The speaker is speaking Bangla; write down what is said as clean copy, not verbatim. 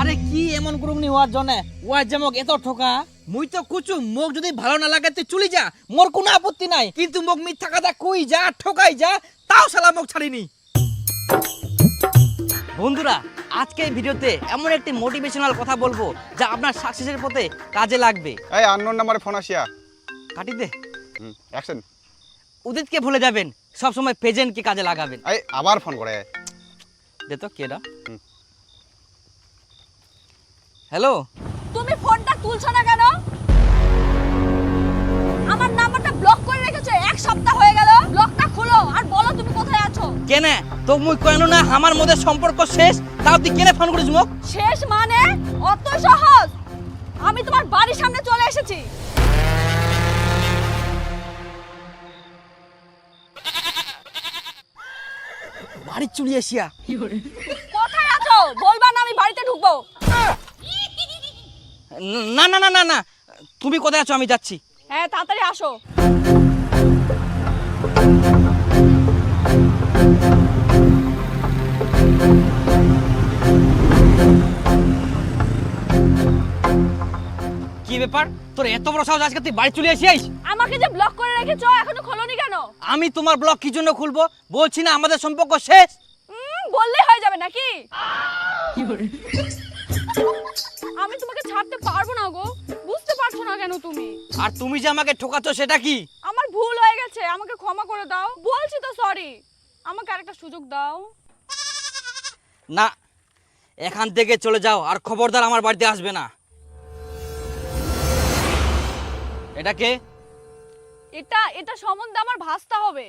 আরে কি এমন করুমনি হওয়ার জন্য ওয়াই যে মোক এত ঠকা মুই তো কুচু মোক যদি ভালো না লাগে তুই চলি যা মোর কোনো আপত্তি নাই কিন্তু মোক মিথ্যা কথা কই যা ঠকাই যা তাও শালা মোক ছাড়িনি। বন্ধুরা আজকে এই ভিডিওতে এমন একটি মোটিভেশনাল কথা বলবো যা আপনার সাকসেসের পথে কাজে লাগবে। এই আননোন নাম্বারে ফোন আসিয়া কাটি দে। অ্যাকশন। উদিতকে ভুলে যাবেন, সব সময় প্রেজেন্টকে কাজে লাগাবেন। এই আবার ফোন করে দে তো কেডা। হ্যালো, তুমি ফোনটা তুলছো না কেন? আমার নাম্বারটা ব্লক করে রেখেছো, এক সপ্তাহ হয়ে গেল। ব্লকটা খুলো আর বলো তুমি কোথায় আছো। কেনে তো মুই কইনো না আমার মধ্যে সম্পর্ক শেষ, তাও তুই কেনে ফোন করিস মোক? শেষ মানে অত সহজ? আমি তোমার বাড়ির সামনে চলে এসেছি। বাড়ি চুরি আসিয়া কোথায় আছো বলবা না, আমি বাড়িতে ঢুকবো। না না না না না, তুমি কোথায় আছো আমি যাচ্ছি। হ্যাঁ তাড়াতাড়ি আসো। কি ব্যাপার তোর এত বড় সাহস আজকে তুই বাড়ি চলে আসিস? আমাকে যে ব্লক করে রেখেছো এখনো খোলোনি কেন? আমি তোমার ব্লগ কি জন্য খুলবো? বলছি না আমাদের সম্পর্ক শেষ। বললেই হয়ে যাবে নাকি? আমি তোমাকে ছাড়তে পারবো না গো, বুঝতে পারছো না কেন তুমি? আর তুমি যে আমাকে ঠকাচ্ছ সেটা কি? আমার ভুল হয়ে গেছে, আমাকে ক্ষমা করে দাও। বলছি তো সরি, আমাকে আরেকটা সুযোগ দাও। না, এখান থেকে চলে যাও আর খবরদার আমার বাড়িতে আসবে না। এটা কে? এটা সম্বন্ধে আমার ভাসতে হবে।